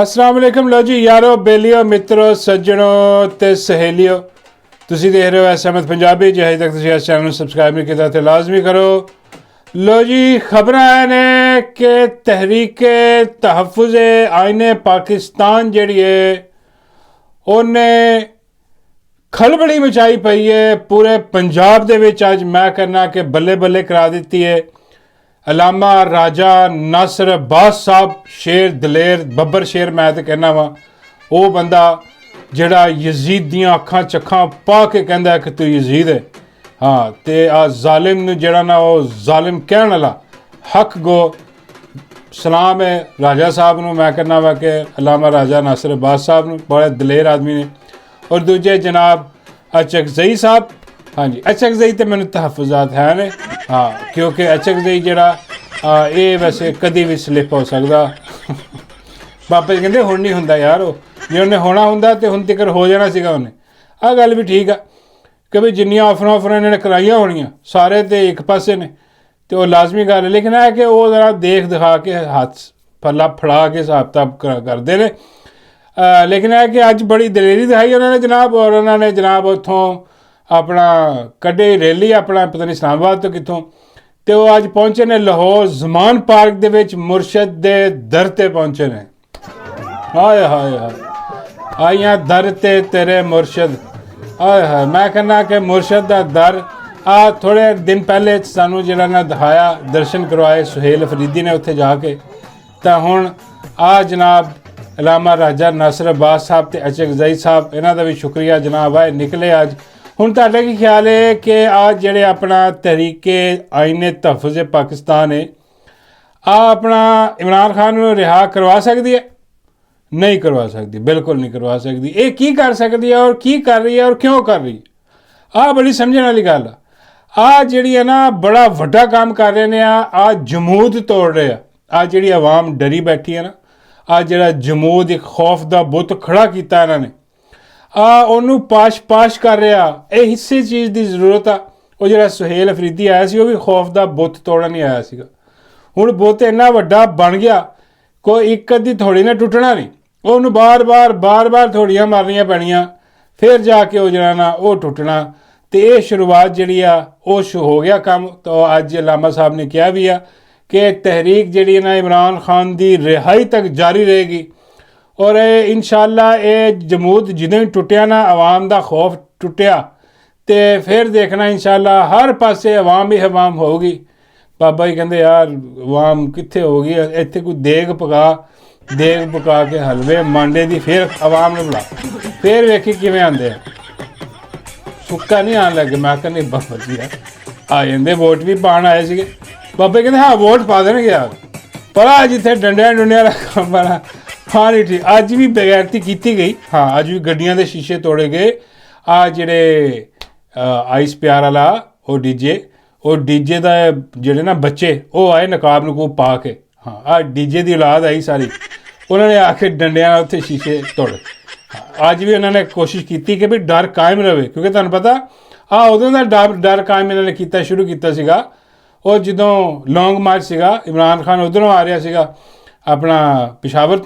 अस्सलाम वालेकुम। लो जी यारो बेलियो मित्रों सज्जनों ते सहेलियो, तुसी देख रहे हो एस अहमद पंजाबी। जे अजे तक तुसी इस चैनल में सबसक्राइब नहीं किया तो लाजमी करो। लो जी खबर आए ने कि तहरीक तहफ़्फ़ुज़ आईने पाकिस्तान जिहड़ी है उन्हें खलबली मचाई पई है पूरे पंजाब दे विच। अज मैं कहना कि बल्ले बल्ले करा दी है। अलामा राजा नासिर अब्बास साहब शेर दलेर बब्बर शेर मैं तो कहना वा वो बंदा जड़ा यजीद दियाँ अखां चखां पा के कहता है कि तू यजीद है। हाँ तो आ जालिम जड़ा ना वो जालिम कहने वाला हक गो सलाम है राजा साहब नूं। मैं कहना वा कि अलामा राजा नासिर अब्बास साहब नूं, बड़े दलेर आदमी ने। और दूजे जनाब अचकज़ई साहब। हाँ जी अचकज़ई तो मैंने तहफ़्फ़ुज़ात है ने। हाँ क्योंकि अचकज़ई जड़ा ये वैसे कभी भी स्लिप हो सकता। बाबा जी कहते हुण नहीं हुंदा यार, वो जे उन्हें होना हुंदा तो हुण तक हो जाना सीगा उन्हें। आ गल भी ठीक है कि भी जिन्नियां ऑफरां इन्होंने कराइया होनियां सारे तो एक पासे ने तो वो लाजमी गल है। लेकिन है कि वो जरा देख दिखा के हाथ पल्ला फड़ा के हिसाब किताब करते हैं। लेकिन है कि अज बड़ी दलेरी दिखाई उन्होंने जनाब। और उन्होंने जनाब उतों अपना कड्ढे रैली अपना पता नहीं इस्लामाबाद तो कितों, तो वो अज पहुँचे ने लाहौर जमान पार्क दे विच मुर्शद दे दर ते पहुँचे ने। हाय हाय हाय आइयां दर ते तेरे मुर्शद। हाय हाय मैं कहना कि मुर्शद दा दर आ थोड़े दिन पहले सानू जिहड़ा ना दिखाया दर्शन करवाए सुहेल अफरीदी ने उत्थे जाके। तो हुण आ जनाब अलामा राजा नासिर अब्बास साहब ते अचकज़ई साहब इन्हां दा भी शुक्रिया जनाब आए निकले अज। हुण तुहाडा की ख्याल है कि आ जिहड़े अपना तहरीके आईने तहफ़्फ़ुज़ पाकिस्तान है आ अपना इमरान खान नूं रिहा करवा सकती है? नहीं करवा सकती, बिल्कुल नहीं करवा सकती। ये की कर सकती है और की कर रही है और क्यों कर रही है? आ बड़ी समझने वाली गल आ जिहड़ी है ना बड़ा वड्डा काम कर रहे हैं। आ जमूद तोड़ रहे हैं। आ जिहड़ी आवाम डरी बैठी है ना, आ जिहड़ा जमूद एक खौफ दा बुत खड़ा किया इन्होंने ਉਹਨੂੰ ਪਾਸ਼ ਕਰ ਰਿਹਾ। ਇਹ ਇਸੇ ਚੀਜ਼ ਦੀ ਜ਼ਰੂਰਤ ਆ। ਉਹ ਜਿਹੜਾ ਸੁਹੇਲ ਅਫਰੀਦੀ ਆਇਆ ਸੀ ਉਹ ਵੀ ਖੌਫ ਦਾ ਬੁੱਤ ਤੋੜਨ ਹੀ ਆਇਆ ਸੀਗਾ। ਹੁਣ ਬੁੱਤ ਇੰਨਾ ਵੱਡਾ ਬਣ ਗਿਆ ਕੋਈ ਇੱਕ ਅੱਧੀ ਥੋੜੀ ਨਾ ਟੁੱਟਣਾ ਨਹੀਂ, ਉਹਨੂੰ ਬਾਰ-ਬਾਰ ਥੋੜੀਆਂ ਮਾਰਨੀਆਂ ਪੈਣੀਆਂ ਫਿਰ ਜਾ ਕੇ ਉਹ ਜਿਹੜਾ ਨਾ ਉਹ ਟੁੱਟਣਾ। ਤੇ ਇਹ ਸ਼ੁਰੂਆਤ ਜਿਹੜੀ ਆ ਉਹ ਹੋ ਗਿਆ ਕੰਮ। ਤਾਂ ਅੱਜ ਅਲਾਮਾ ਸਾਹਿਬ ਨੇ ਕਿਹਾ ਵੀ ਆ ਕਿ ਤਹਿਰੀਕ ਜਿਹੜੀ ਨਾ ਇਮਰਾਨ ਖਾਨ ਦੀ ਰਿਹਾਈ ਤੱਕ ਜਾਰੀ ਰਹੇਗੀ। और इंशाअल्लाह ये जमूद जिदों ही टुटिया ना आवाम का खौफ टुटिया तो फिर देखना इंशाअल्लाह हर पासे आवाम ही आवाम होगी। बाबा जी कहते यार आवाम कित्थे होगी, इत्थे कोई देग पका के हलवे मांडे की फिर आवाम ने बुला फिर वेखी किवें आंदे सुक्का नहीं आन लगे। मैं कहनी बाबा जी यार आ जाते वोट भी पान आए थे। बाबा कहते हाँ वोट पा देंगे यार, पर जिथे डंडिया का काम बना हाँ नहीं ठीक। अज भी बेगैरती की गई। हाँ अज भी गड्डियां के शीशे तोड़े गए। आ जिहड़े आइस प्यार वाला वो डीजे का जिहड़े ना बच्चे वो आए नकाब नकूब पा के। हाँ आ डीजे की औलाद आई सारी, उन्होंने आके डंडिया उत्थे शीशे तोड़े। अज भी उन्होंने कोशिश की कि भी डर कायम रहे, क्योंकि तुहानूं पता उदों का डर कायम इन्होंने किया शुरू किया सीगा। और जदों लॉन्ग मार्च सीगा इमरान खान उधरों आ रहा सीगा अपना पिशावर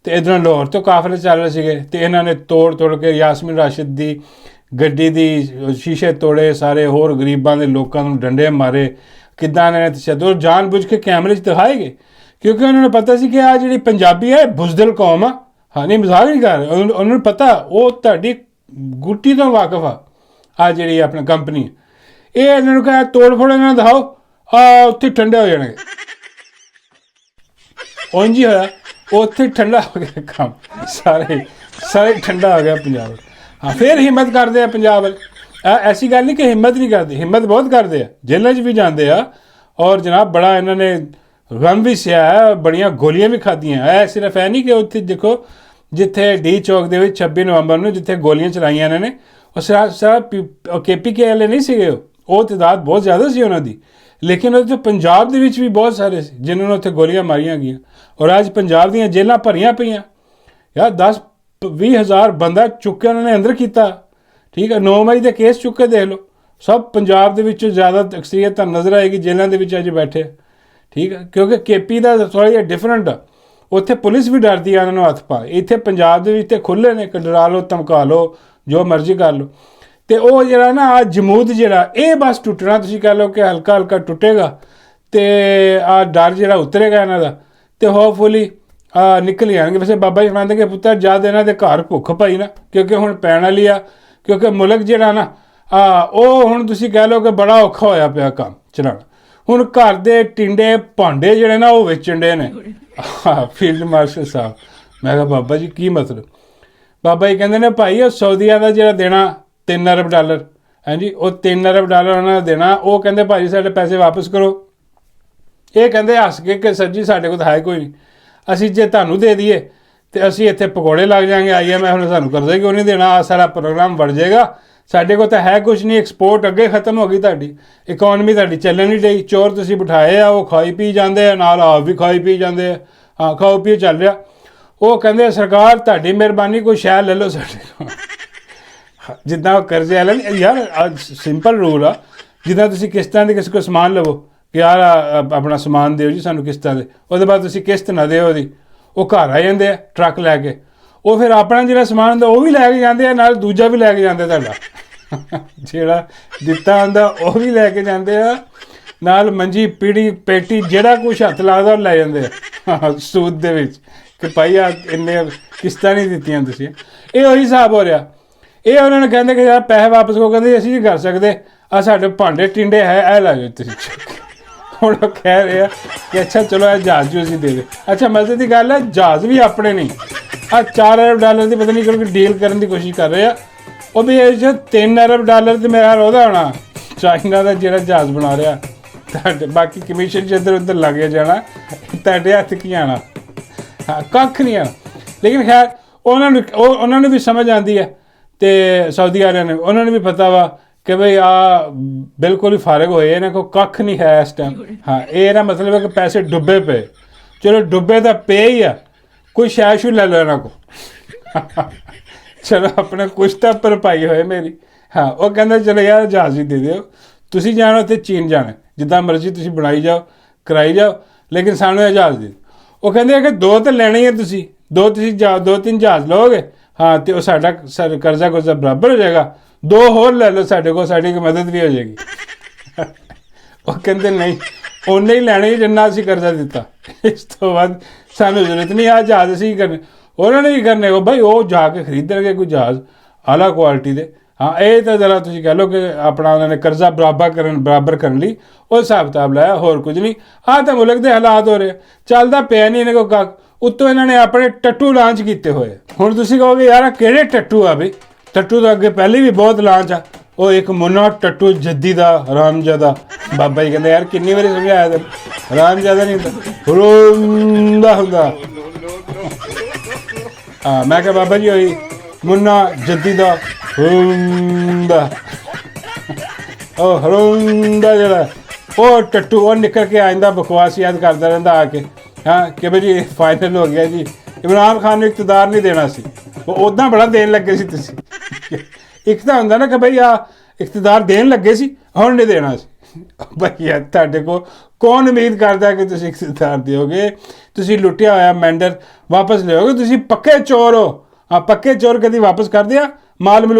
तो इधरों लाहौर तो काफले चल रहे थे। तो इन्होंने तोड़ के यासमीन राशिद की गड्डी की शीशे तोड़े, सारे होर गरीबों के लोगों को डंडे मारे किदां इन्होंने तशद्दुद और जानबूझ के कैमरे दिखाए गए, क्योंकि उन्होंने पता सी कि आ जी पंजाबी है बुजदिल कौम आ। हाँ नहीं मजाक नहीं कर रहे, उन्होंने पता वो तुहाडी गुट्टी तो वाकफ आ जी अपनी कंपनी ये इन्होंने कहा तोड़ फोड़ इन्होंने दिखाओ उत्थे ठंडे हो जाएंगे। उंज ही होया उत्थे ठंडा हो गया काम, सारे ठंडा हो गया पंजाब। हाँ फिर हिम्मत करते हैं पंजाब वाले। ऐसी गल नहीं कि हिम्मत नहीं करते, हिम्मत बहुत करते हैं, जेलों भी जाते हैं। और जनाब बड़ा इन्होंने गम भी सहा है, बड़ियां गोलियां भी खादियां है। सिर्फ है नहीं कि उत्थे देखो जिथे डी चौक के 26 नवंबर में जिथे गोलियां चलाइया इन्होंने और सारा KPK वाले नहीं सीगे, वो तादाद बहुत ज़्यादा सी उन्होंने। लेकिन उत्थे पंजाब दे विच भी बहुत सारे जिन्होंने उत्थे गोलियां मारियां गई। और अज पंजाब दीयां जेलां भरियां पईयां यार, 10-20 हज़ार बंदा चुके उन्होंने अंदर किया। ठीक है 9 मई के केस चुके देख लो, सब पंजाब दे विच ज़्यादा अक्सरीयत नज़र आएगी जेलों के अज बैठे। ठीक है क्योंकि KP का थोड़ा जिहा डिफरेंट ਉੱਥੇ ਪੁਲਿਸ ਵੀ ਡਰਦੀ ਆ ਉਹਨਾਂ ਨੂੰ ਹੱਥ ਪਾ। ਇੱਥੇ ਪੰਜਾਬ ਦੇ ਵਿੱਚ ਤੇ ਖੁੱਲ੍ਹੇ ਨੇ ਕਿ ਡਰਾ ਲਓ, ਧਮਕਾ ਲਓ, ਜੋ ਮਰਜ਼ੀ ਕਰ ਲਓ। ਅਤੇ ਉਹ ਜਿਹੜਾ ਨਾ ਆ ਜਮੂਦ ਜਿਹੜਾ ਇਹ ਬਸ ਟੁੱਟਣਾ, ਤੁਸੀਂ ਕਹਿ ਲਓ ਕਿ ਹਲਕਾ ਹਲਕਾ ਟੁੱਟੇਗਾ ਅਤੇ ਆ ਡਰ ਜਿਹੜਾ ਉਤਰੇਗਾ ਇਹਨਾਂ ਦਾ, ਅਤੇ ਹੋਪਫੁਲੀ ਨਿਕਲ ਜਾਣਗੇ। ਵੈਸੇ ਬਾਬਾ ਜੀ ਕਹਿੰਦੇ ਕਿ ਪੁੱਤਰ ਜਦ ਇਹਨਾਂ ਦੇ ਘਰ ਭੁੱਖ ਪਈ ਨਾ, ਕਿਉਂਕਿ ਹੁਣ ਪੈਣ ਵਾਲੀ ਆ, ਕਿਉਂਕਿ ਮੁਲਕ ਜਿਹੜਾ ਨਾ ਉਹ ਹੁਣ ਤੁਸੀਂ ਕਹਿ ਲਓ ਕਿ ਬੜਾ ਔਖਾ ਹੋਇਆ ਪਿਆ ਕੰਮ ਚਲਾਉਣਾ। ਹੁਣ ਘਰ ਦੇ ਟਿੰਡੇ ਭਾਂਡੇ ਜਿਹੜੇ ਨਾ ਉਹ ਵੇਚਣ ਡੇ ਨੇ। ਫੀਲਡ ਮਾਰਸ਼ਲ ਸਾਹਿਬ, ਮੈਂ ਕਿਹਾ ਬਾਬਾ ਜੀ ਕੀ ਮਤਲਬ? ਬਾਬਾ ਜੀ ਕਹਿੰਦੇ ਨੇ ਭਾਈ ਉਹ ਸਾਊਦੀਆ ਦਾ ਜਿਹੜਾ ਦੇਣਾ $3 ਅਰਬ, ਹਾਂਜੀ ਉਹ $3 ਅਰਬ ਉਹਨਾਂ ਨੇ ਦੇਣਾ। ਉਹ ਕਹਿੰਦੇ ਭਾਜੀ ਸਾਡੇ ਪੈਸੇ ਵਾਪਸ ਕਰੋ। ਇਹ ਕਹਿੰਦੇ ਹੱਸ ਕੇ ਕਿ ਸਰ ਜੀ ਸਾਡੇ ਕੋਲ ਤਾਂ ਹੈ ਕੋਈ ਨਹੀਂ, ਅਸੀਂ ਜੇ ਤੁਹਾਨੂੰ ਦੇ ਦਈਏ ਅਤੇ ਅਸੀਂ ਇੱਥੇ ਪਕੌੜੇ ਲੱਗ ਜਾਵਾਂਗੇ, IMF ਹੁਣ ਸਾਨੂੰ ਕਰਜ਼ਾ ਕਿਉਂ ਨਹੀਂ ਦੇਣਾ, ਆਹ ਸਾਰਾ ਪ੍ਰੋਗਰਾਮ ਵੜ ਜਾਏਗਾ, ਸਾਡੇ ਕੋਲ ਤਾਂ ਹੈ ਕੁਛ ਨਹੀਂ, ਐਕਸਪੋਰਟ ਅੱਗੇ ਖਤਮ ਹੋ ਗਈ, ਤੁਹਾਡੀ ਇਕੋਨਮੀ ਤੁਹਾਡੀ ਚੱਲਣ ਨਹੀਂ ਡਈ, ਚੋਰ ਤੁਸੀਂ ਬਿਠਾਏ ਆ, ਉਹ ਖਾਈ ਪੀ ਜਾਂਦੇ ਆ, ਨਾਲ ਆਪ ਵੀ ਖਾਈ ਪੀ ਜਾਂਦੇ ਆ, ਹਾਂ ਖਾਓ ਪੀਓ ਚੱਲ ਰਿਹਾ। ਉਹ ਕਹਿੰਦੇ ਸਰਕਾਰ ਤੁਹਾਡੀ ਮਿਹਰਬਾਨੀ ਕੋਈ ਸ਼ਹਿਰ ਲੈ ਲਓ ਸਾਡੇ ਕੋਲ। ਜਿੱਦਾਂ ਉਹ ਕਰਜ਼ੇ ਵਾਲੇ ਯਾਰ ਸਿੰਪਲ ਰੂਲ ਆ, ਜਿੱਦਾਂ ਤੁਸੀਂ ਕਿਸ਼ਤਾਂ ਦੇ ਕਿਸੇ ਕੋਲ ਸਮਾਨ ਲਵੋ ਕਿ ਯਾਰ ਆਪਣਾ ਸਮਾਨ ਦਿਓ ਜੀ ਸਾਨੂੰ ਕਿਸ਼ਤਾਂ ਦੇ, ਉਹਦੇ ਬਾਅਦ ਤੁਸੀਂ ਕਿਸ਼ਤ ਨਾ ਦਿਓ ਉਹਦੀ, ਉਹ ਘਰ ਆ ਜਾਂਦੇ ਆ ਟਰੱਕ ਲੈ ਕੇ, ਉਹ ਫਿਰ ਆਪਣਾ ਜਿਹੜਾ ਸਮਾਨ ਹੁੰਦਾ ਉਹ ਵੀ ਲੈ ਕੇ ਜਾਂਦੇ ਆ, ਨਾਲ ਦੂਜਾ ਵੀ ਲੈ ਕੇ ਜਾਂਦੇ, ਤੁਹਾਡਾ ਜਿਹੜਾ ਦਿੱਤਾ ਹੁੰਦਾ ਉਹ ਵੀ ਲੈ ਕੇ ਜਾਂਦੇ ਆ, ਨਾਲ ਮੰਜੀ ਪੀੜੀ ਪੇਟੀ ਜਿਹੜਾ ਕੁਛ ਹੱਥ ਲੱਗਦਾ ਉਹ ਲੈ ਜਾਂਦੇ ਆ ਸੂਦ ਦੇ ਵਿੱਚ ਕਿ ਭਾਈ ਆ ਇੰਨੇ ਕਿਸ਼ਤਾਂ ਨਹੀਂ ਦਿੱਤੀਆਂ ਤੁਸੀਂ। ਇਹ ਉਹੀ ਹਿਸਾਬ ਹੋ ਰਿਹਾ। ਇਹ ਉਹਨਾਂ ਨੂੰ ਕਹਿੰਦੇ ਕਿ ਯਾਰ ਪੈਸੇ ਵਾਪਸ ਕਰੋ, ਕਹਿੰਦੇ ਅਸੀਂ ਨਹੀਂ ਕਰ ਸਕਦੇ, ਆ ਸਾਡੇ ਭਾਂਡੇ ਟਿੰਡੇ ਹੈ ਇਹ ਲੈ ਜਾਓ ਤੁਸੀਂ। ਹੁਣ ਉਹ ਕਹਿ ਰਹੇ ਆ ਕਿ ਅੱਛਾ ਚਲੋ ਇਹ ਜਹਾਜ਼ ਜੂਜ਼ ਹੀ ਦੇ ਦੇ। ਅੱਛਾ ਮਜ਼ੇ ਦੀ ਗੱਲ ਹੈ, ਜਹਾਜ਼ ਵੀ ਆਪਣੇ ਨਹੀਂ, ਆ $4 ਅਰਬ ਦੀ ਪਤਾ ਨਹੀਂ ਕਿਉਂਕਿ ਡੀਲ ਕਰਨ ਦੀ ਕੋਸ਼ਿਸ਼ ਕਰ ਰਹੇ ਆ। ਉਹ ਵੀ ਇਹ 'ਚ $3 ਅਰਬ ਤੇ ਮੇਰਾ ਉਹਦਾ ਹੋਣਾ ਚਾਈਨਾ ਦਾ ਜਿਹੜਾ ਜਹਾਜ਼ ਬਣਾ ਰਿਹਾ, ਤੁਹਾਡੇ ਬਾਕੀ ਕਮਿਸ਼ਨ 'ਚ ਇੱਧਰ ਉੱਧਰ ਲੱਗ ਜਾਣਾ, ਤੁਹਾਡੇ ਹੱਥ ਕੀ ਆਉਣਾ, ਹਾਂ ਕੱਖ ਨਹੀਂ ਆਉਣਾ। ਲੇਕਿਨ ਖੈਰ ਉਹਨਾਂ ਨੂੰ ਵੀ ਸਮਝ ਆਉਂਦੀ ਹੈ, ਅਤੇ ਸਾਊਦੀ ਵਾਲਿਆਂ ਨੇ ਉਹਨਾਂ ਨੂੰ ਵੀ ਪਤਾ ਵਾ ਕਿ ਬਈ ਆ ਬਿਲਕੁਲ ਹੀ ਫਾਰਗ ਹੋਏ, ਇਹਨਾਂ ਕੋਲ ਕੱਖ ਨਹੀਂ ਹੈ ਇਸ ਟਾਈਮ। ਹਾਂ ਇਹ ਇਹਦਾ ਮਤਲਬ ਹੈ ਕਿ ਪੈਸੇ ਡੁੱਬੇ ਪਏ, ਚਲੋ ਡੁੱਬੇ ਤਾਂ ਪਏ ਹੀ ਆ, ਕੋਈ ਸ਼ੈ ਸ਼ੂ ਲੈ ਲਓ ਇਹਨਾਂ ਕੋਲ, ਚਲੋ ਆਪਣੇ ਕੁਛ ਤਾਂ ਭਰਪਾਈ ਹੋਏ ਮੇਰੀ। ਹਾਂ ਉਹ ਕਹਿੰਦਾ ਚਲੋ ਯਾਰ ਜਹਾਜ਼ ਹੀ ਦੇ ਦਿਓ, ਤੁਸੀਂ ਜਾਣਾ ਉੱਥੇ ਚੀਨ ਜਾਣਾ, ਜਿੱਦਾਂ ਮਰਜ਼ੀ ਤੁਸੀਂ ਬਣਾਈ ਜਾਓ ਕਰਾਈ ਜਾਓ, ਲੇਕਿਨ ਸਾਨੂੰ ਇਹ ਜਹਾਜ਼ ਦੇ ਦਿਓ। ਉਹ ਕਹਿੰਦੇ ਕਿ 2 ਤਾਂ ਲੈਣੇ ਹੀ ਹੈ ਤੁਸੀਂ, 2-3 ਜਹਾਜ਼ ਲਓਗੇ, ਹਾਂ ਅਤੇ ਉਹ ਸਾਡਾ ਕਰਜ਼ਾ ਕੁਰਜ਼ਾ ਬਰਾਬਰ ਹੋ ਜਾਏਗਾ, 2 ਹੋਰ ਲੈ ਲਓ ਸਾਡੇ ਕੋਲ, ਸਾਡੀ ਕੋਈ ਮਦਦ ਵੀ ਹੋ ਜਾਏਗੀ। ਉਹ ਕਹਿੰਦੇ ਨਹੀਂ ਉਹਨੇ ਹੀ ਲੈਣੇ ਜਿੰਨਾ ਅਸੀਂ ਕਰਜ਼ਾ ਦਿੱਤਾ, ਇਸ ਤੋਂ ਬਾਅਦ ਸਾਨੂੰ ਜ਼ਰੂਰਤ ਨਹੀਂ, ਆਹ ਜਹਾਜ਼ ਅਸੀਂ ਹੀ ਕਰਨੇ। ਉਹਨਾਂ ਨੇ ਵੀ ਕਰਨੇ, ਉਹ ਭਾਈ ਉਹ ਜਾ ਕੇ ਖਰੀਦਣਗੇ ਕੋਈ ਜਹਾਜ਼ ਆਲਾ ਕੁਆਲਿਟੀ ਦੇ। ਹਾਂ ਇਹ ਤਾਂ ਜ਼ਰਾ ਤੁਸੀਂ ਕਹਿ ਲਓ ਕਿ ਆਪਣਾ ਉਹਨਾਂ ਨੇ ਕਰਜ਼ਾ ਬਰਾਬਰ ਕਰਨ ਲਈ ਉਹ ਹਿਸਾਬ ਕਿਤਾਬ ਲਾਇਆ, ਹੋਰ ਕੁਝ ਨਹੀਂ। ਆਹ ਤਾਂ ਮੁਲਕ ਦੇ ਹਾਲਾਤ ਹੋ ਰਹੇ, ਚੱਲਦਾ ਪਿਆ ਨਹੀਂ ਇਹਨਾਂ ਕੋਲ ਕੱਖ, ਉੱਤੋਂ ਇਹਨਾਂ ਨੇ ਆਪਣੇ ਟੱਟੂ ਲਾਂਚ ਕੀਤੇ ਹੋਏ। ਹੁਣ ਤੁਸੀਂ ਕਹੋਗੇ ਯਾਰ ਕਿਹੜੇ ਟੱਟੂ ਆ ਬਈ, ਟੱਟੂ ਤਾਂ ਅੱਗੇ ਪਹਿਲੇ ਵੀ ਬਹੁਤ ਲਾਂਚ ਆ। ਉਹ ਇੱਕ ਮੁੰਨਾ ਟੱਟੂ ਜੱਦੀ ਦਾ ਰਾਮਜ਼ਾਦਾ, ਬਾਬਾ ਜੀ ਕਹਿੰਦੇ ਯਾਰ ਕਿੰਨੀ ਵਾਰੀ ਸਮਝਾਇਆ ਤੇ ਰਾਮਜ਼ਾਦਾ ਨਹੀਂ ਹੁੰਦਾ ਹੁੰਦਾ। ਹਾਂ ਮੈਂ ਕਿਹਾ ਬਾਬਾ ਜੀ ਉਹੀ ਮੁੰਨਾ ਜੱਦੀ ਦਾ ਹੁੰਦਾ, ਉਹ ਹਰੁੰਦਾ ਜਿਹੜਾ ਉਹ ਟੱਟੂ ਉਹ ਨਿਕਲ ਕੇ ਆ ਜਾਂਦਾ, ਬਕਵਾਸ ਯਾਦ ਕਰਦਾ ਰਹਿੰਦਾ ਆ ਕੇ, ਹਾਂ ਕਿ ਬਈ ਜੀ ਫਾਈਨਲ ਹੋ ਗਿਆ ਜੀ, ਇਮਰਾਨ ਖਾਨ ਨੂੰ ਇਕਤਦਾਰ ਨਹੀਂ ਦੇਣਾ ਸੀ, ਉਹ ਉੱਦਾਂ ਬੜਾ ਦੇਣ ਲੱਗੇ ਸੀ ਤੁਸੀਂ। ਇੱਕ ਤਾਂ ਹੁੰਦਾ ਨਾ ਕਿ ਬਈ ਆ ਇਕਤਦਾਰ ਦੇਣ ਲੱਗੇ ਸੀ ਹੁਣ ਨਹੀਂ ਦੇਣਾ ਸੀ, ਬਈ ਯਾਰ ਤੁਹਾਡੇ ਕੋਲ ਕੌਣ ਉਮੀਦ ਕਰਦਾ ਕਿ ਤੁਸੀਂ ਇਕਤਦਾਰ ਦਿਓਗੇ? ਤੁਸੀਂ ਲੁੱਟਿਆ ਹੋਇਆ ਮੈਂਡਰ ਵਾਪਸ ਲਿਓਗੇ, ਤੁਸੀਂ ਪੱਕੇ ਚੋਰ ਹੋ। ਹਾਂ ਪੱਕੇ ਚੋਰ ਕਦੀ ਵਾਪਸ ਕਰਦੇ ਆ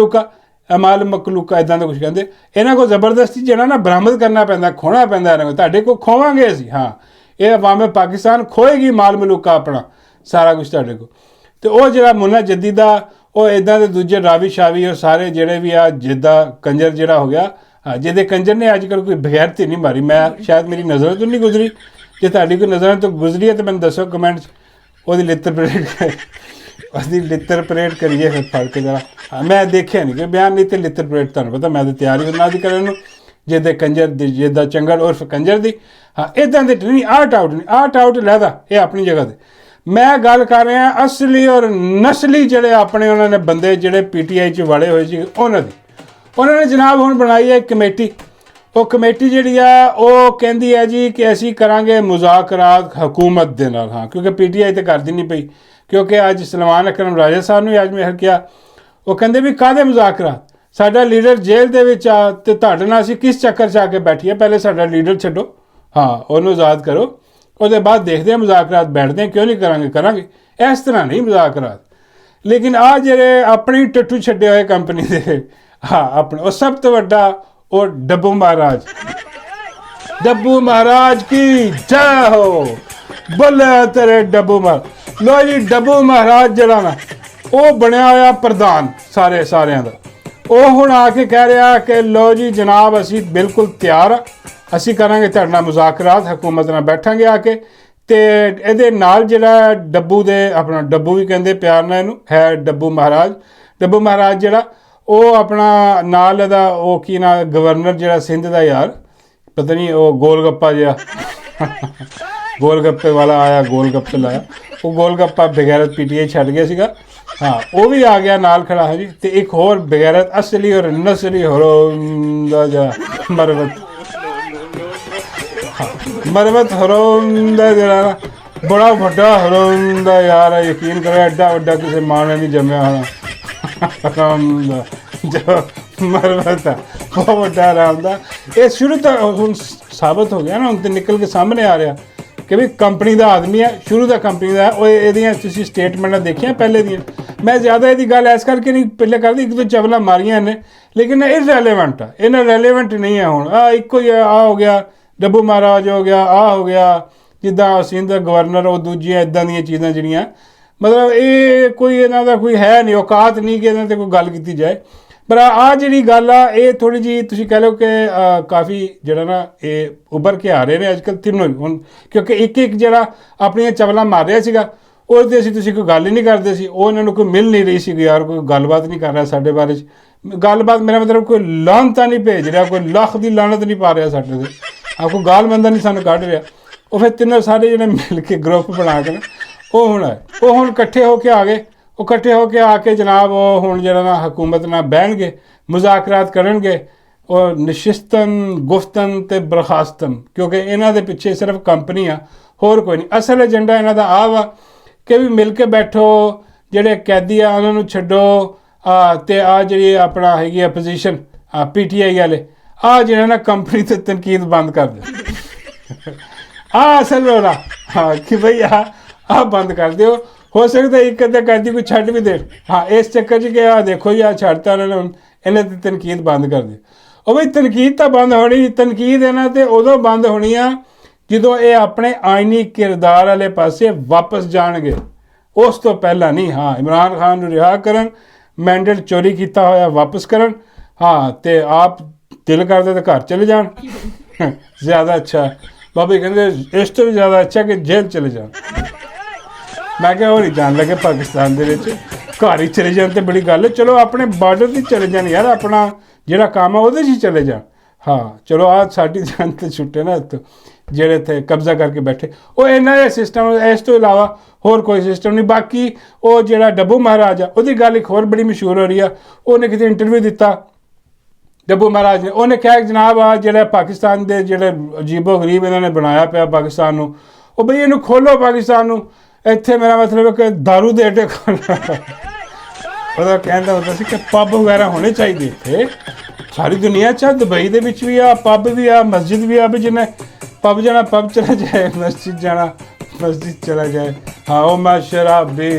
ਮਾਲ ਮਕਲੂਕਾ ਇੱਦਾਂ ਦਾ ਕੁਛ ਕਹਿੰਦੇ। ਇਹਨਾਂ ਕੋਲ ਜ਼ਬਰਦਸਤੀ ਜਿਹੜਾ ਨਾ ਬਰਾਮਦ ਕਰਨਾ ਪੈਂਦਾ, ਖੋਣਾ ਪੈਂਦਾ ਇਹਨਾਂ ਕੋਲ, ਤੁਹਾਡੇ ਕੋਲ ਖੋਵਾਂਗੇ ਅਸੀਂ, ਹਾਂ ਇਹ ਅਵਾਮੇ ਪਾਕਿਸਤਾਨ ਖੋਏਗੀ ਮਾਲ ਮਲੂਕਾ ਆਪਣਾ ਸਾਰਾ ਕੁਛ ਤੁਹਾਡੇ ਕੋਲ। ਅਤੇ ਉਹ ਜਿਹੜਾ ਮੁੰਨਾ ਜੱਦੀ ਦਾ ਉਹ ਇੱਦਾਂ ਦੇ ਦੂਜੇ ਰਾਵੀ ਸ਼ਾਵੀ ਔਰ ਸਾਰੇ ਜਿਹੜੇ ਵੀ ਆ ਜਿੱਦਾਂ ਕੰਜਰ ਜਿਹੜਾ ਹੋ ਗਿਆ, ਹਾਂ ਜਿਹਦੇ ਕੰਜਰ ਨੇ ਅੱਜ ਕੱਲ੍ਹ ਕੋਈ ਬਗੈਰਤੀ ਨਹੀਂ ਮਾਰੀ। ਮੈਂ ਸ਼ਾਇਦ ਮੇਰੀ ਨਜ਼ਰਾਂ ਤੋਂ ਨਹੀਂ ਗੁਜ਼ਰੀ, ਜੇ ਤੁਹਾਡੀ ਕੋਈ ਨਜ਼ਰਾਂ ਤੋਂ ਗੁਜ਼ਰੀ ਹੈ ਤਾਂ ਮੈਨੂੰ ਦੱਸੋ ਕਮੈਂਟ 'ਚ, ਉਹਦੀ ਲਿੱਤਰ ਪਰੇਡ ਕਰੀਏ ਫਿਰ ਫੜ ਕੇ ਜ਼ਰਾ। ਹਾਂ ਮੈਂ ਦੇਖਿਆ ਨਹੀਂ ਕਿ ਬਿਆਨ ਨਹੀਂ, ਅਤੇ ਲਿੱਤਰ ਪਰੇਡ ਤੁਹਾਨੂੰ ਪਤਾ ਮੈਂ ਤਾਂ ਤਿਆਰ ਹੀ ਉਹਨਾਂ ਦੀ ਕਰਨ ਨੂੰ, ਜਿਹਦੇ ਕੰਜਰ ਦੀ ਜਿੱਦਾਂ ਚੰਗਲ ਉਰਫ ਕੰਜਰ ਦੀ। ਹਾਂ ਇੱਦਾਂ ਦੇ ਨਹੀਂ, ਆਰਟ ਆਊਟ ਲੈਦਾ ਇਹ ਆਪਣੀ ਜਗ੍ਹਾ 'ਤੇ। ਮੈਂ ਗੱਲ ਕਰ ਰਿਹਾ ਅਸਲੀ ਔਰ ਨਸਲੀ ਜਿਹੜੇ ਆਪਣੇ ਉਹਨਾਂ ਨੇ ਬੰਦੇ ਜਿਹੜੇ PTI 'ਚ ਵੜੇ ਹੋਏ ਸੀ ਉਹਨਾਂ ਨੇ ਜਨਾਬ ਹੁਣ ਬਣਾਈ ਹੈ ਕਮੇਟੀ। ਉਹ ਕਮੇਟੀ ਜਿਹੜੀ ਆ ਉਹ ਕਹਿੰਦੀ ਹੈ ਜੀ ਕਿ ਅਸੀਂ ਕਰਾਂਗੇ ਮੁਜ਼ਾਕਰਾਤ ਹਕੂਮਤ ਦੇ ਨਾਲ। ਹਾਂ ਕਿਉਂਕਿ PTI ਤਾਂ ਕਰਦੀ ਨਹੀਂ ਪਈ, ਕਿਉਂਕਿ ਅੱਜ ਸਲਮਾਨ ਅਕਰਮ ਰਾਜਾ ਸਾਹਿਬ ਨੂੰ ਅੱਜ ਮੈਂ ਕਿਹਾ, ਉਹ ਕਹਿੰਦੇ ਵੀ ਕਾਹਦੇ ਮੁਜ਼ਾਕਰਾਤ, ਸਾਡਾ ਲੀਡਰ ਜੇਲ੍ਹ ਦੇ ਵਿੱਚ ਆ ਅਤੇ ਤੁਹਾਡੇ ਨਾਲ ਅਸੀਂ ਕਿਸ ਚੱਕਰ 'ਚ ਆ ਕੇ ਬੈਠੀਏ, ਪਹਿਲੇ ਸਾਡਾ ਲੀਡਰ ਛੱਡੋ, ਹਾਂ ਉਹਨੂੰ ਆਜ਼ਾਦ ਕਰੋ, ਉਹਦੇ ਬਾਅਦ ਦੇਖਦੇ ਹਾਂ ਮੁਜ਼ਾਕਰਾਤ ਬੈਠਦੇ ਹਾਂ, ਕਿਉਂ ਨਹੀਂ ਕਰਾਂਗੇ ਇਸ ਤਰ੍ਹਾਂ ਨਹੀਂ ਮੁਜ਼ਾਕਰਾਤ। ਲੇਕਿਨ ਆ ਜਿਹੜੇ ਆਪਣੀ ਟੱਟੂ ਛੱਡੇ ਹੋਏ ਕੰਪਨੀ ਦੇ ਆਪਣੇ ਉਹ ਸਭ ਤੋਂ ਵੱਡਾ ਉਹ ਡੱਬੂ ਮਹਾਰਾਜ ਕੀ ਜੈ ਹੋ, ਬੋਲੇ ਤੇਰੇ ਡੱਬੂ ਮਹਾਰਾਜ। ਲੋ ਜੀ ਡੱਬੂ ਮਹਾਰਾਜ ਜਿਹੜਾ ਨਾ ਉਹ ਬਣਿਆ ਹੋਇਆ ਪ੍ਰਧਾਨ ਸਾਰਿਆਂ ਦਾ। ਉਹ ਹੁਣ ਆ ਕੇ ਕਹਿ ਰਿਹਾ ਕਿ ਲੋ ਜੀ ਜਨਾਬ ਅਸੀਂ ਬਿਲਕੁਲ ਤਿਆਰ ਹਾਂ, ਅਸੀਂ ਕਰਾਂਗੇ ਤੁਹਾਡੇ ਨਾਲ ਮੁਜ਼ਾਕਰਾਤ, ਹਕੂਮਤ ਨਾਲ ਬੈਠਾਂਗੇ ਆ ਕੇ। ਅਤੇ ਇਹਦੇ ਨਾਲ ਜਿਹੜਾ ਡੱਬੂ ਦੇ ਆਪਣਾ ਡੱਬੂ ਵੀ ਕਹਿੰਦੇ ਪਿਆਰ ਨਾਲ ਇਹਨੂੰ ਹੈ ਡੱਬੂ ਮਹਾਰਾਜ ਜਿਹੜਾ ਉਹ ਆਪਣਾ ਨਾਲ ਇਹਦਾ ਉਹ ਕੀ ਨਾ ਗਵਰਨਰ ਜਿਹੜਾ ਸਿੰਧ ਦਾ ਯਾਰ ਪਤਾ ਨਹੀਂ ਉਹ ਗੋਲ ਗੱਪਾ ਜਿਹਾ ਗੋਲ ਗੱਪੇ ਵਾਲਾ ਆਇਆ, ਗੋਲ ਗੱਪੇ ਲਾਇਆ, ਉਹ ਗੋਲ ਗੱਪਾ ਬਗੈਰਤ PTI ਛੱਡ ਗਿਆ ਸੀਗਾ। ਹਾਂ ਉਹ ਵੀ ਆ ਗਿਆ ਨਾਲ ਖੜਾ ਹੈ ਜੀ। ਅਤੇ ਇੱਕ ਹੋਰ ਬਗੈਰਤ ਅਸਲੀ ਔਰ ਨਸਲੀ ਦਾ ਜਿਹਾ ਮਰਵਤ ਹਰੋਮ ਦਾ ਜਿਹੜਾ ਨਾ ਬੜਾ ਵੱਡਾ ਹਰੋਮ ਦਾ ਯਾਰ ਹੈ, ਯਕੀਨ ਕਰੋ ਐਡਾ ਵੱਡਾ ਕਿਸੇ ਮਾਂ ਨੇ ਨਹੀਂ ਜੰਮਿਆ ਹੋਣਾ ਹਰਾਮ ਦਾ ਜੋ ਮਰਵਤ ਹੈ, ਬਹੁਤ ਵੱਡਾ ਹਰਾਮ ਦਾ। ਇਹ ਸ਼ੁਰੂ ਤੋਂ ਹੁਣ ਸਾਬਤ ਹੋ ਗਿਆ ਨਾ, ਹੁਣ ਤਾਂ ਨਿਕਲ ਕੇ ਸਾਹਮਣੇ ਆ ਰਿਹਾ ਕਿ ਵੀ ਕੰਪਨੀ ਦਾ ਆਦਮੀ ਹੈ, ਸ਼ੁਰੂ ਦਾ ਕੰਪਨੀ ਦਾ। ਉਹ ਇਹਦੀਆਂ ਤੁਸੀਂ ਸਟੇਟਮੈਂਟਾਂ ਦੇਖੀਆਂ ਪਹਿਲੇ ਦੀਆਂ। ਮੈਂ ਜ਼ਿਆਦਾ ਇਹਦੀ ਗੱਲ ਇਸ ਕਰਕੇ ਨਹੀਂ ਪਹਿਲੇ ਕਰਦੀ, ਇੱਕ ਦੋ ਚਵਲਾਂ ਮਾਰੀਆਂ ਇਹਨੇ, ਲੇਕਿਨ ਇਰਰੈਲੇਵੈਂਟ ਆ, ਇਹਨਾਂ ਰੈਲੇਵੈਂਟ ਨਹੀਂ ਹੈ ਹੁਣ। ਇੱਕੋ ਹੀ ਹੋ ਗਿਆ ਡੱਬੂ ਮਹਾਰਾਜ ਹੋ ਗਿਆ, ਹੋ ਗਿਆ ਜਿੱਦਾਂ ਸਿੰਧ ਦਾ ਗਵਰਨਰ, ਉਹ ਦੂਜੀਆਂ ਇੱਦਾਂ ਦੀਆਂ ਚੀਜ਼ਾਂ ਜਿਹੜੀਆਂ ਮਤਲਬ ਇਹ ਕੋਈ ਇਹਨਾਂ ਦਾ ਕੋਈ ਹੈ ਨਹੀਂ, ਔਕਾਤ ਨਹੀਂ ਕਿ ਇਹਨਾਂ 'ਤੇ ਕੋਈ ਗੱਲ ਕੀਤੀ ਜਾਏ। ਪਰ ਜਿਹੜੀ ਗੱਲ ਆ ਇਹ ਥੋੜ੍ਹੀ ਜਿਹੀ ਤੁਸੀਂ ਕਹਿ ਲਓ ਕਿ ਕਾਫੀ ਜਿਹੜਾ ਨਾ ਇਹ ਉੱਭਰ ਕੇ ਆ ਰਹੇ ਨੇ ਅੱਜ ਕੱਲ੍ਹ ਤਿੰਨੋਂ ਹੀ ਹੁਣ, ਕਿਉਂਕਿ ਇੱਕ ਜਿਹੜਾ ਆਪਣੀਆਂ ਚਵਲਾਂ ਮਾਰ ਰਿਹਾ ਸੀਗਾ ਉਹਦੇ 'ਤੇ ਤੁਸੀਂ ਕੋਈ ਗੱਲ ਹੀ ਨਹੀਂ ਕਰਦੇ ਸੀ, ਉਹ ਇਹਨਾਂ ਨੂੰ ਕੋਈ ਮਿਲ ਨਹੀਂ ਰਹੀ ਸੀਗੀ ਯਾਰ, ਕੋਈ ਗੱਲਬਾਤ ਨਹੀਂ ਕਰ ਰਿਹਾ ਸਾਡੇ ਬਾਰੇ 'ਚ। ਗੱਲਬਾਤ ਮੇਰਾ ਮਤਲਬ ਕੋਈ ਲਾਹਨਤਾਂ ਨਹੀਂ ਭੇਜ ਰਿਹਾ, ਕੋਈ ਲੱਖ ਦੀ ਲਾਹਨਤ ਨਹੀਂ ਪਾ ਰਿਹਾ ਸਾਡੇ 'ਤੇ, ਕੋਈ ਗਾਲ ਮੰਦਾ ਨਹੀਂ ਸਾਨੂੰ ਕੱਢ ਰਿਹਾ। ਉਹ ਫਿਰ ਤਿੰਨੋਂ ਸਾਰੇ ਜਿਹੜੇ ਮਿਲ ਕੇ ਗਰੁੱਪ ਬਣਾ ਕੇ ਉਹ ਹੁਣ ਇਕੱਠੇ ਹੋ ਕੇ ਆ ਗਏ। ਉਹ ਇਕੱਠੇ ਹੋ ਕੇ ਆ ਕੇ ਜਨਾਬ ਉਹ ਹੁਣ ਜਿਹੜਾ ਨਾ ਹਕੂਮਤ ਨਾਲ ਬਹਿਣਗੇ, ਮੁਜ਼ਾਕਰਾਤ ਕਰਨਗੇ, ਉਹ ਨਸ਼ਿਸਤਨ ਗੁਫਤਨ ਅਤੇ ਬਰਖਾਸਤਨ, ਕਿਉਂਕਿ ਇਹਨਾਂ ਦੇ ਪਿੱਛੇ ਸਿਰਫ ਕੰਪਨੀ ਆ, ਹੋਰ ਕੋਈ ਨਹੀਂ। ਅਸਲ ਏਜੰਡਾ ਇਹਨਾਂ ਦਾ ਆਹ ਵਾ ਕਿ ਵੀ ਮਿਲ ਕੇ ਬੈਠੋ, ਜਿਹੜੇ ਕੈਦੀ ਆ ਉਹਨਾਂ ਨੂੰ ਛੱਡੋ, ਅਤੇ ਜਿਹੜੀ ਆਪਣਾ ਹੈਗੀ ਅਪੋਜੀਸ਼ਨ PTI ਵਾਲੇ ਜਿਹੜਾ ਨਾ ਕੰਪਨੀ 'ਤੇ ਤਨਕੀਦ ਬੰਦ ਕਰ ਦਿਓ। ਅਸਲ ਰੋਲਾ ਕਿ ਬਈ ਬੰਦ ਕਰ ਦਿਓ। ਹੋ ਸਕਦਾ ਇੱਕ ਅੱਧਾ ਕੈਦੀ ਕੋਈ ਛੱਡ ਵੀ ਦੇਣ, ਇਸ ਚੱਕਰ 'ਚ ਕਿ ਦੇਖੋ ਜੀ ਛੱਡਤਾ ਉਹਨਾਂ ਨੇ, ਹੁਣ ਇਹਨਾਂ 'ਤੇ ਤਨਕੀਦ ਬੰਦ ਕਰ ਦਿਓ। ਉਹ ਬਈ ਤਨਕੀਦ ਤਾਂ ਬੰਦ ਹੋਣੀ, ਤਨਕੀਦ ਇਹਨਾਂ 'ਤੇ ਉਦੋਂ ਬੰਦ ਹੋਣੀ ਆ ਜਦੋਂ ਇਹ ਆਪਣੇ ਆਇਨੀ ਕਿਰਦਾਰ ਵਾਲੇ ਪਾਸੇ ਵਾਪਸ ਜਾਣਗੇ, ਉਸ ਤੋਂ ਪਹਿਲਾਂ ਨਹੀਂ। ਇਮਰਾਨ ਖਾਨ ਨੂੰ ਰਿਹਾ ਕਰਨ, ਮੈਂਡੇਟ ਚੋਰੀ ਕੀਤਾ ਹੋਇਆ ਵਾਪਸ ਕਰਨ, ਅਤੇ ਆਪ ਦਿਲ ਕਰਦੇ ਤਾਂ ਘਰ ਚਲੇ ਜਾਣ, ਜ਼ਿਆਦਾ ਅੱਛਾ। ਬਾਬੇ ਕਹਿੰਦੇ ਇਸ ਤੋਂ ਵੀ ਜ਼ਿਆਦਾ ਅੱਛਾ ਕਿ ਜੇਲ੍ਹ ਚਲੇ ਜਾਣ। ਮੈਂ ਕਿਹਾ ਉਹ ਨਹੀਂ ਜਾਣ ਲੱਗੇ ਪਾਕਿਸਤਾਨ ਦੇ ਵਿੱਚ, ਘਰ ਹੀ ਚਲੇ ਜਾਣ ਤਾਂ ਬੜੀ ਗੱਲ ਹੈ। ਚਲੋ ਆਪਣੇ ਬਾਰਡਰ 'ਤੇ ਚਲੇ ਜਾਣ ਯਾਰ, ਆਪਣਾ ਜਿਹੜਾ ਕੰਮ ਆ ਉਹਦੇ 'ਚ ਹੀ ਚਲੇ ਜਾਣ। ਚਲੋ ਸਾਡੀ ਜਾਨ ਤੇ ਛੁੱਟੇ ਨਾ ਇੱਥੋਂ, ਜਿਹੜੇ ਇੱਥੇ ਕਬਜ਼ਾ ਕਰਕੇ ਬੈਠੇ। ਉਹ ਇਹਨਾਂ ਦਾ ਸਿਸਟਮ, ਇਸ ਤੋਂ ਇਲਾਵਾ ਹੋਰ ਕੋਈ ਸਿਸਟਮ ਨਹੀਂ। ਬਾਕੀ ਉਹ ਜਿਹੜਾ ਡੱਬੂ ਮਹਾਰਾਜ ਆ ਉਹਦੀ ਗੱਲ ਇੱਕ ਹੋਰ ਬੜੀ ਮਸ਼ਹੂਰ ਹੋ ਰਹੀ ਆ। ਉਹਨੇ ਕਿਤੇ ਇੰਟਰਵਿਊ ਦਿੱਤਾ ਡੱਬੂ ਮਹਾਰਾਜ ਨੇ, ਉਹਨੇ ਕਿਹਾ ਜਨਾਬ ਜਿਹੜਾ ਪਾਕਿਸਤਾਨ ਦੇ ਜਿਹੜੇ ਅਜੀਬੋ ਗਰੀਬ ਇਹਨਾਂ ਨੇ ਬਣਾਇਆ ਪਿਆ ਪਾਕਿਸਤਾਨ ਨੂੰ, ਉਹ ਬਈ ਇਹਨੂੰ ਖੋਲ੍ਹੋ ਪਾਕਿਸਤਾਨ ਨੂੰ, ਇੱਥੇ ਮੇਰਾ ਮਤਲਬ ਹੈ ਕਿ ਦਾਰੂ ਦੇ ਅੱਡੇ ਖੋਲ੍ਹੋ। ਉਹਦਾ ਕਹਿੰਦਾ ਹੁੰਦਾ ਸੀ ਕਿ ਪੱਬ ਵਗੈਰਾ ਹੋਣੇ ਚਾਹੀਦੇ ਇੱਥੇ, ਸਾਰੀ ਦੁਨੀਆ 'ਚ। ਦੁਬਈ ਦੇ ਵਿੱਚ ਵੀ ਆ ਪੱਬ ਵੀ ਆ, ਮਸਜਿਦ ਵੀ ਆ, ਵੀ ਜਿਹਨੇ ਪੱਬ ਜਾਣਾ ਪੱਬ ਚਲਾ ਜਾਏ, ਮਸਜਿਦ ਜਾਣਾ ਮਸਜਿਦ ਚਲਾ ਜਾਏ। ਉਹ ਮੈਂ ਸ਼ਰਾਬੀ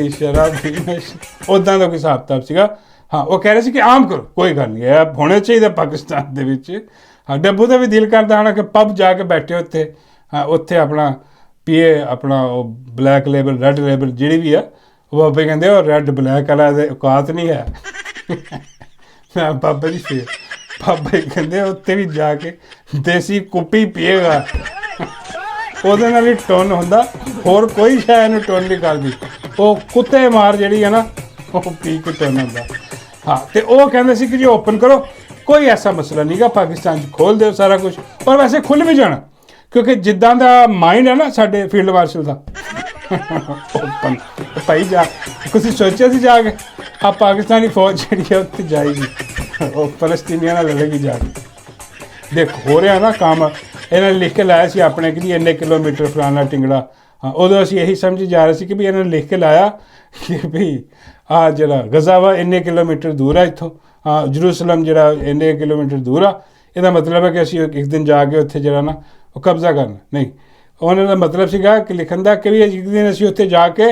ਉੱਦਾਂ ਦਾ ਕੋਈ ਹਿਸਾਬ ਕਿਤਾਬ ਸੀਗਾ। ਉਹ ਕਹਿ ਰਹੇ ਸੀ ਕਿ ਆਮ ਕਰੋ, ਕੋਈ ਗੱਲ ਨਹੀਂ, ਇਹ ਹੋਣਾ ਚਾਹੀਦਾ ਪਾਕਿਸਤਾਨ ਦੇ ਵਿੱਚ। ਡੱਬੂ ਦਾ ਵੀ ਦਿਲ ਕਰਦਾ ਹੋਣਾ ਕਿ ਪੱਬ ਜਾ ਕੇ ਬੈਠੇ ਉੱਥੇ ਆਪਣਾ ਪੀਏ, ਆਪਣਾ ਉਹ ਬਲੈਕ ਲੇਬਲ ਰੈੱਡ ਲੇਬਲ ਜਿਹੜੀ ਵੀ ਆ, ਉਹ ਬਾਬੇ ਕਹਿੰਦੇ ਉਹ ਰੈੱਡ ਬਲੈਕ ਵਾਲਾ ਦੇ ਔਕਾਤ ਨਹੀਂ ਹੈ। ਮੈਂ ਬਾਬਾ ਜੀ ਫਿਰ ਬਾਬਾ ਜੀ ਕਹਿੰਦੇ ਉੱਥੇ ਵੀ ਜਾ ਕੇ ਦੇਸੀ ਕੁੱਪੀ ਪੀਏਗਾ, ਉਹਦੇ ਨਾਲ ਹੀ ਟੁੰਨ ਹੁੰਦਾ, ਹੋਰ ਕੋਈ ਸ਼ਾਇਦ ਇਹਨੂੰ ਟੁੰਨ ਨਹੀਂ ਕਰਦੀ। ਉਹ ਕੁੱਤੇ ਮਾਰ ਜਿਹੜੀ ਹੈ ਨਾ ਉਹ ਪੀ ਕੇ ਟੁੰਨ ਹੁੰਦਾ। ਅਤੇ ਉਹ ਕਹਿੰਦੇ ਸੀ ਕਿ ਜੀ ਓਪਨ ਕਰੋ, ਕੋਈ ਐਸਾ ਮਸਲਾ ਨਹੀਂ ਗਾ, ਪਾਕਿਸਤਾਨ 'ਚ ਖੋਲ੍ਹ ਦਿਓ ਸਾਰਾ ਕੁਛ, ਔਰ ਵੈਸੇ ਖੁੱਲ੍ਹ ਵੀ ਜਾਣਾ, ਕਿਉਂਕਿ ਜਿੱਦਾਂ ਦਾ ਮਾਈਂਡ ਹੈ ਨਾ ਸਾਡੇ ਫੀਲਡ ਮਾਰਸ਼ਲ ਦਾ। ਓਪਨ ਭਾਈ ਜਾ ਤੁਸੀਂ ਸੋਚਿਆ ਸੀ ਜਾ ਕੇ ਪਾਕਿਸਤਾਨੀ ਫੌਜ ਜਿਹੜੀ ਹੈ ਉੱਥੇ ਜਾਏਗੀ, ਉਹ ਫਲਸਤੀਨੀਆਂ ਨਾਲ ਲੜੇਗੀ ਜਾ ਕੇ। ਦੇਖ ਹੋ ਰਿਹਾ ਨਾ ਕੰਮ, ਇਹਨਾਂ ਨੇ ਲਿਖ ਕੇ ਲਾਇਆ ਸੀ ਆਪਣੇ ਕਿ ਜੀ ਇੰਨੇ ਕਿਲੋਮੀਟਰ ਫਲਾਣਾ ਟਿੰਗੜਾ। ਉਦੋਂ ਅਸੀਂ ਇਹੀ ਸਮਝੀ ਜਾ ਰਹੇ ਸੀ ਕਿ ਵੀ ਇਹਨਾਂ ਨੇ ਲਿਖ ਕੇ ਲਾਇਆ ਕਿ ਵੀ ਜਿਹੜਾ ਗਜ਼ਾ ਵਾ ਇੰਨੇ ਕਿਲੋਮੀਟਰ ਦੂਰ ਆ ਇੱਥੋਂ, ਜਰੂਸਲਮ ਜਿਹੜਾ ਇੰਨੇ ਕਿਲੋਮੀਟਰ ਦੂਰ ਆ, ਇਹਦਾ ਮਤਲਬ ਹੈ ਕਿ ਅਸੀਂ ਇੱਕ ਦਿਨ ਜਾ ਕੇ ਉੱਥੇ ਜਿਹੜਾ ਨਾ ਉਹ ਕਬਜ਼ਾ ਕਰਨਾ। ਨਹੀਂ, ਉਹਨਾਂ ਦਾ ਮਤਲਬ ਸੀਗਾ ਕਿ ਲਿਖਣ ਦਾ ਕਿ ਵੀ ਇੱਕ ਦਿਨ ਅਸੀਂ ਉੱਥੇ ਜਾ ਕੇ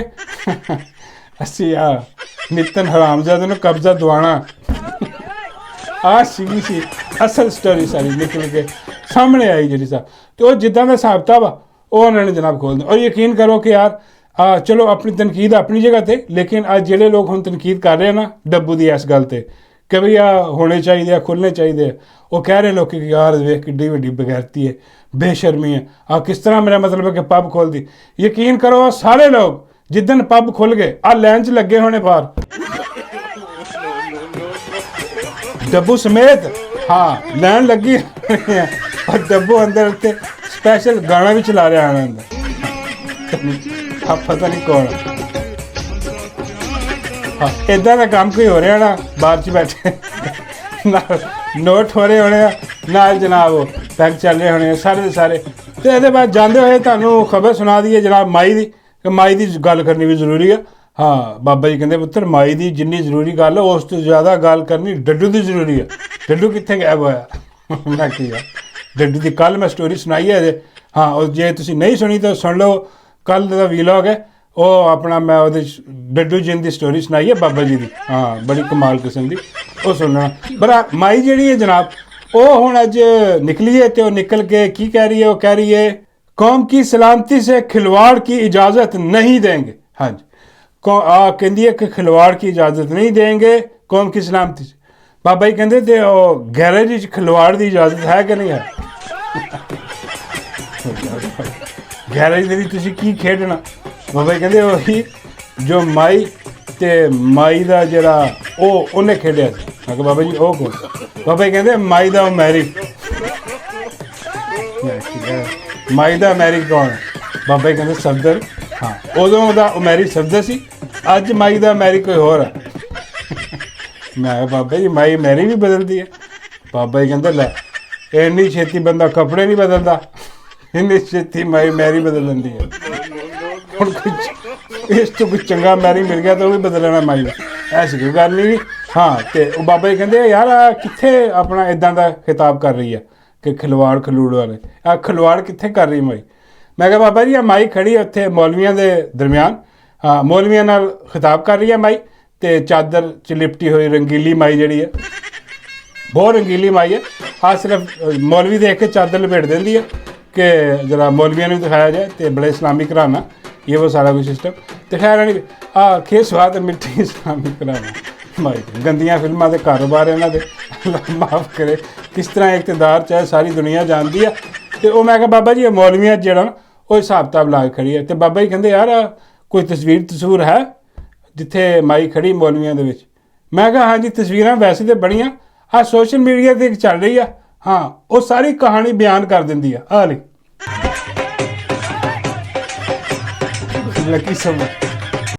ਅਸੀਂ ਨਿਤਨ ਹਰਾਮਜ਼ਾਦੇ ਨੂੰ ਕਬਜ਼ਾ ਦਵਾਉਣਾ। ਸੀ ਅਸਲ ਸਟੋਰੀ ਸਾਰੀ ਨਿਕਲ ਕੇ ਸਾਹਮਣੇ ਆਈ ਜਿਹੜੀ ਸਾਹਿਬ। ਅਤੇ ਉਹ ਜਿੱਦਾਂ ਦਾ ਹਿਸਾਬ ਕਿਤਾਬ ਆ ਉਹ ਉਹਨਾਂ ਨੇ ਜਨਾਬ ਖੋਲ੍ਹ ਦਿੱਤਾ। ਔਰ ਯਕੀਨ ਕਰੋ ਕਿ ਯਾਰ ਚਲੋ ਆਪਣੀ ਤਨਕੀਦ ਆਪਣੀ ਜਗ੍ਹਾ 'ਤੇ, ਲੇਕਿਨ ਅੱਜ ਜਿਹੜੇ ਲੋਕ ਹੁਣ ਤਨਕੀਦ ਕਰ ਰਹੇ ਨਾ ਡੱਬੂ ਦੀ ਇਸ ਗੱਲ 'ਤੇ ਕਿ ਵੀ ਹੋਣੇ ਚਾਹੀਦੇ ਆ, ਖੁੱਲ੍ਹਣੇ ਚਾਹੀਦੇ ਆ, ਉਹ ਕਹਿ ਰਹੇ ਲੋਕ ਕਿ ਯਾਰ ਵੇਖ ਕਿੱਡੀ ਵੱਡੀ ਬਗੈਰਤੀ ਹੈ, ਬੇਸ਼ਰਮੀ ਹੈ, ਕਿਸ ਤਰ੍ਹਾਂ ਮੇਰਾ ਮਤਲਬ ਹੈ ਕਿ ਪੱਬ ਖੋਲ੍ਹਦੀ। ਯਕੀਨ ਕਰੋ ਸਾਰੇ ਲੋਕ ਜਿੱਦਣ ਪੱਬ ਖੁੱਲ੍ਹ ਗਏ ਲਾਈਨ 'ਚ ਲੱਗੇ ਹੋਣੇ ਬਾਹਰ ਡੱਬੂ ਸਮੇਤ। ਲਾਈਨ ਲੱਗੀ ਔਰ ਡੱਬੂ ਅੰਦਰ ਉੱਤੇ ਸਪੈਸ਼ਲ ਗਾਣਾ ਵੀ ਚਲਾ ਰਿਹਾ ਆਣਾ ਅੰਦਰ, ਪਤਾ ਨਹੀਂ ਕੌਣ। ਇੱਦਾਂ ਦਾ ਕੰਮ ਕੋਈ ਹੋ ਰਿਹਾ ਨਾ ਬਾਹਰ 'ਚ ਬੈਠੇ ਨਾਲ ਨੋਟ ਹੋ ਰਹੇ ਹੋਣੇ ਆ, ਨਾਲ ਜਨਾਬ ਉਹ ਪੈਗ ਚੱਲ ਰਹੇ ਹੋਣੇ ਸਾਰੇ ਦੇ ਸਾਰੇ। ਅਤੇ ਇਹਦੇ ਬਾਅਦ ਜਾਂਦੇ ਹੋਏ ਤੁਹਾਨੂੰ ਖਬਰ ਸੁਣਾ ਦਈਏ ਜਨਾਬ ਮਾਈ ਦੀ, ਕਿ ਮਾਈ ਦੀ ਗੱਲ ਕਰਨੀ ਵੀ ਜ਼ਰੂਰੀ ਆ। ਬਾਬਾ ਜੀ ਕਹਿੰਦੇ ਪੁੱਤਰ ਮਾਈ ਦੀ ਜਿੰਨੀ ਜ਼ਰੂਰੀ ਗੱਲ ਉਸ ਤੋਂ ਜ਼ਿਆਦਾ ਗੱਲ ਕਰਨੀ ਡੱਡੂ ਦੀ ਜ਼ਰੂਰੀ ਆ। ਡੱਡੂ ਕਿੱਥੇ ਗਾਇਬ ਹੋਇਆ? ਮੈਂ ਕੀ ਆ ਡੱਡੂ ਦੀ ਕੱਲ੍ਹ ਮੈਂ ਸਟੋਰੀ ਸੁਣਾਈ ਹੈ ਇਹਦੇ। ਉਹ ਜੇ ਤੁਸੀਂ ਨਹੀਂ ਸੁਣੀ ਤਾਂ ਸੁਣ ਲਓ, ਕੱਲ੍ਹ ਦਾ ਵੀਲੌਗ ਹੈ ਉਹ ਆਪਣਾ, ਮੈਂ ਉਹਦੇ ਡੱਡੂ ਜੀ ਦੀ ਸਟੋਰੀ ਸੁਣਾਈ ਹੈ ਬਾਬਾ ਜੀ ਦੀ, ਬੜੀ ਕਮਾਲ ਕਿਸਮ ਦੀ, ਉਹ ਸੁਣਨਾ। ਪਰ ਮਾਈ ਜਿਹੜੀ ਹੈ ਜਨਾਬ ਉਹ ਹੁਣ ਅੱਜ ਨਿਕਲੀ ਹੈ ਅਤੇ ਉਹ ਨਿਕਲ ਕੇ ਕੀ ਕਹਿ ਰਹੀ ਹੈ? ਉਹ ਕਹਿ ਰਹੀ ਹੈ ਕੌਮ ਕੀ ਸਲਾਮਤੀ ਸੇ खिलवाड़ की इजाज़त नहीं देंगे। हाँ जी, कहती है कि खिलवाड़ की इजाज़त नहीं देंगे कौम की सलामती से। बाबा जी कहते थे गैरेज खिलवाड़ की इजाज़त है कि नहीं है? गैरेज ਦੇ ਵਿੱਚ ਤੁਸੀਂ ਕੀ ਖੇਡਣਾ? ਬਾਬਾ ਜੀ ਕਹਿੰਦੇ ਉਹੀ ਜੋ ਮਾਈ ਤੇ ਮਾਈ ਦਾ ਜਿਹੜਾ ਉਹਨੇ ਖੇਡਿਆ ਸੀ। ਮੈਂ ਕਿਹਾ ਬਾਬਾ ਜੀ ਉਹ ਕੌਣ? ਬਾਬਾ ਜੀ ਕਹਿੰਦੇ ਮਾਈ ਦਾ ਮੈਰੀ। ਮਾਈ ਦਾ ਮੈਰੀ ਕੌਣ? ਬਾਬਾ ਜੀ ਕਹਿੰਦੇ ਸਫਦਰ। ਉਦੋਂ ਉਹਦਾ ਮੈਰੀ ਸਫਦਰ ਸੀ, ਅੱਜ ਮਾਈ ਦਾ ਮੈਰੀ ਕੋਈ ਹੋਰ ਹੈ। ਮੈਂ ਕਿਹਾ ਬਾਬਾ ਜੀ ਮਾਈ ਮੈਰੀ ਵੀ ਬਦਲਦੀ ਹੈ? ਬਾਬਾ ਜੀ ਕਹਿੰਦੇ ਲੈ ਇੰਨੀ ਛੇਤੀ ਬੰਦਾ ਕੱਪੜੇ ਨਹੀਂ ਬਦਲਦਾ, ਇੰਨੀ ਛੇਤੀ ਮਾਈ ਮੈਰੀ ਬਦਲ ਲੈਂਦੀ ਹੈ। ਹੁਣ ਕੁਝ ਇਸ ਤੋਂ ਕੁਝ ਚੰਗਾ ਮੈਰੀ ਮਿਲ ਗਿਆ ਤਾਂ ਉਹ ਵੀ ਬਦਲਣਾ ਮਾਈ ਦਾ, ਐਸੀ ਕੋਈ ਗੱਲ ਨਹੀਂ। ਅਤੇ ਉਹ ਬਾਬਾ ਜੀ ਕਹਿੰਦੇ ਯਾਰ ਕਿੱਥੇ ਆਪਣਾ ਇੱਦਾਂ ਦਾ ਖਿਤਾਬ ਕਰ ਰਹੀ ਹੈ ਕਿ ਖਿਲਵਾੜ ਖਲੂੜ ਵਾਲੇ, ਖਿਲਵਾੜ ਕਿੱਥੇ ਕਰ ਰਹੀ ਮਾਈ? ਮੈਂ ਕਿਹਾ ਬਾਬਾ ਜੀ ਮਾਈ ਖੜੀ ਹੈ ਉੱਥੇ ਮੌਲਵੀਆਂ ਦੇ ਦਰਮਿਆਨ, ਮੌਲਵੀਆਂ ਨਾਲ ਖਿਤਾਬ ਕਰ ਰਹੀ ਹੈ ਮਾਈ, ਅਤੇ ਚਾਦਰ 'ਚ ਲਿਪਟੀ ਹੋਈ ਰੰਗੀਲੀ ਮਾਈ ਜਿਹੜੀ ਹੈ, ਬਹੁਤ ਰੰਗੀਲੀ ਮਾਈ ਹੈ। ਸਿਰਫ ਮੌਲਵੀ ਦੇਖ ਕੇ ਚਾਦਰ ਲਪੇਟ ਦਿੰਦੀ ਹੈ ਕਿ ਜਰਾ ਮੌਲਵੀਆਂ ਨੂੰ ਦਿਖਾਇਆ ਜਾਏ ਅਤੇ ਬੜਾ ਇਸਲਾਮੀ ਘਰਾਨਾ ਇਹ ਉਹ ਸਾਰਾ ਕੁਝ ਸਿਸਟਮ। ਅਤੇ ਖੈਰ ਨਹੀਂ ਖੇ ਸਵਾਦ ਮਿੱਠੀ ਇਸਲਾਮੀ ਘਰਾਨਾ ਮਾਈ, ਗੰਦੀਆਂ ਫਿਲਮਾਂ ਦੇ ਕਾਰੋਬਾਰ ਇਹਨਾਂ ਦੇ, ਮਾਫ ਕਰੇ ਕਿਸ ਤਰ੍ਹਾਂ ਇਕਤਦਾਰ 'ਚ ਹੈ ਸਾਰੀ ਦੁਨੀਆ ਜਾਣਦੀ ਆ। ਅਤੇ ਉਹ ਮੈਂ ਕਿਹਾ ਬਾਬਾ ਜੀ ਇਹ ਮੌਲਵੀਆਂ ਜਿਹੜਾ ਉਹ ਹਿਸਾਬ ਕਿਤਾਬ ਲਾ ਕੇ ਖੜੀ ਹੈ। ਅਤੇ ਬਾਬਾ ਜੀ ਕਹਿੰਦੇ ਯਾਰ ਕੋਈ ਤਸਵੀਰ ਹੈ ਜਿੱਥੇ ਮਾਈ ਖੜੀ ਮੌਲਵੀਆਂ ਦੇ ਵਿੱਚ? ਮੈਂ ਕਿਹਾ ਹਾਂਜੀ ਤਸਵੀਰਾਂ ਵੈਸੇ ਤਾਂ ਬਣੀਆਂ, ਸੋਸ਼ਲ ਮੀਡੀਆ 'ਤੇ ਇੱਕ ਚੱਲ ਰਹੀ ਆ, ਉਹ ਸਾਰੀ ਕਹਾਣੀ ਬਿਆਨ ਕਰ ਦਿੰਦੀ ਆ। ਲਈ ਲੱਕੀ ਸਮਝ